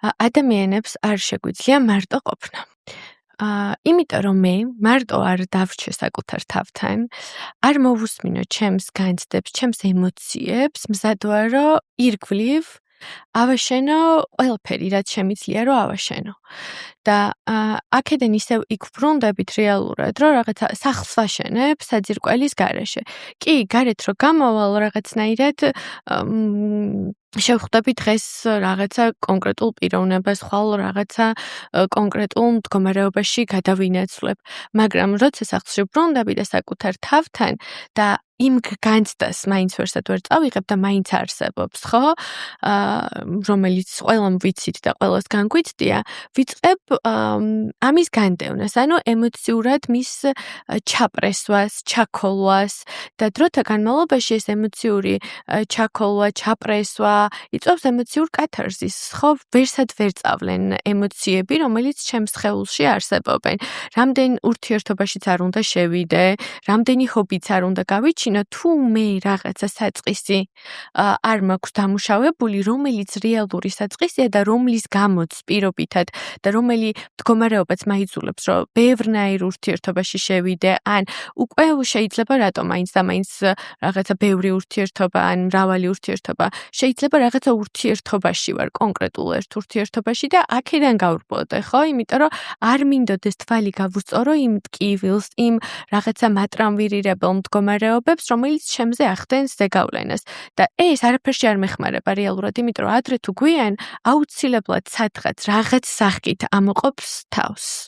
ადამიანებს არ შეგვიძლია მარტო ყოფნა. იმიტომ რომ მე მარტო არ დავრჩე საკუთარ თავთან, არ მოვუსმინო ჩემს განცდებს, ჩემს ემოციებს, მზად ვარ, რომ ირგვლივ ავაშენო ყველაფერი, რაც შემიძლია, რომ ავაშენო. და აქედან ისევ იქ ვბრუნდებით რეალურად, რომ რაღაცა სახლს ვაშენებ საძირკველის გარეშე. კი, გარეთ რო გამოვალ რაღაცნაირად შევხვდები დღეს რაღაცა კონკრეტულ პიროვნებას, ხვალ რაღაცა კონკრეტულ მდგომარეობაში გადავინაცვლებ. მაგრამ როცა სახლში ვბრუნდები და საკუთარ თავთან და იმ განცდას მაინც ვერსად ვერ წავიღებ და მაინც არსებობს, ხო? რომელიც ყველამ ვიცით და ყველას განგვიცდია, ვიწყებ ამის განდევნას, ანუ ემოციურად მის ჩაპრესვას, ჩაქოლვას და დროთა განმავლობაში ეს ემოციური ჩაქოლვა, ჩაპრესვა იწვევს ემოციურ კათარზისს, ხო? ვერსად ვერ წავლენ ემოციები, რომელიც ჩემს სხეულში არსებობენ. რამდენ ურთიერთობაშიც არ უნდა შევიდე, რამდენი ჰობიც არ უნდა გავიჩინო, თუ მე რაღაცა საწყისი არ მაქვს დამუშავებული, რომელიც რეალური საწყისია და რომლის გამოც პირობითად და რომელი მდგომარეობაც მაიძულებს, რომ ბევრნაირ ურთიერთობაში შევიდე, ან უკვე შეიძლება რატომ მაინც და მაინც რაღაცა ბევრი ურთიერთობა, ან მრავალი ურთიერთობა, შეიძლება რაღაცა ურთიერთობაში ვარ, კონკრეტულ ერთ ურთიერთობაში და აქედან გავრბოდე, ხო? იმიტომ რომ არ მინდოდეს თვალი გავუსწორო იმ ტკივილს, იმ რაღაცა მატრამვირირებელ მდგომარეობებს, რომელიც ჩემზე ახდენს ზეგავლენას. და ეს არაფერში არ მეხმარება რეალურად, იმიტომ რომ ადრე თუ გვიან, აუცილებლად სადღაც რაღაც სახით ამოყოფს თავს.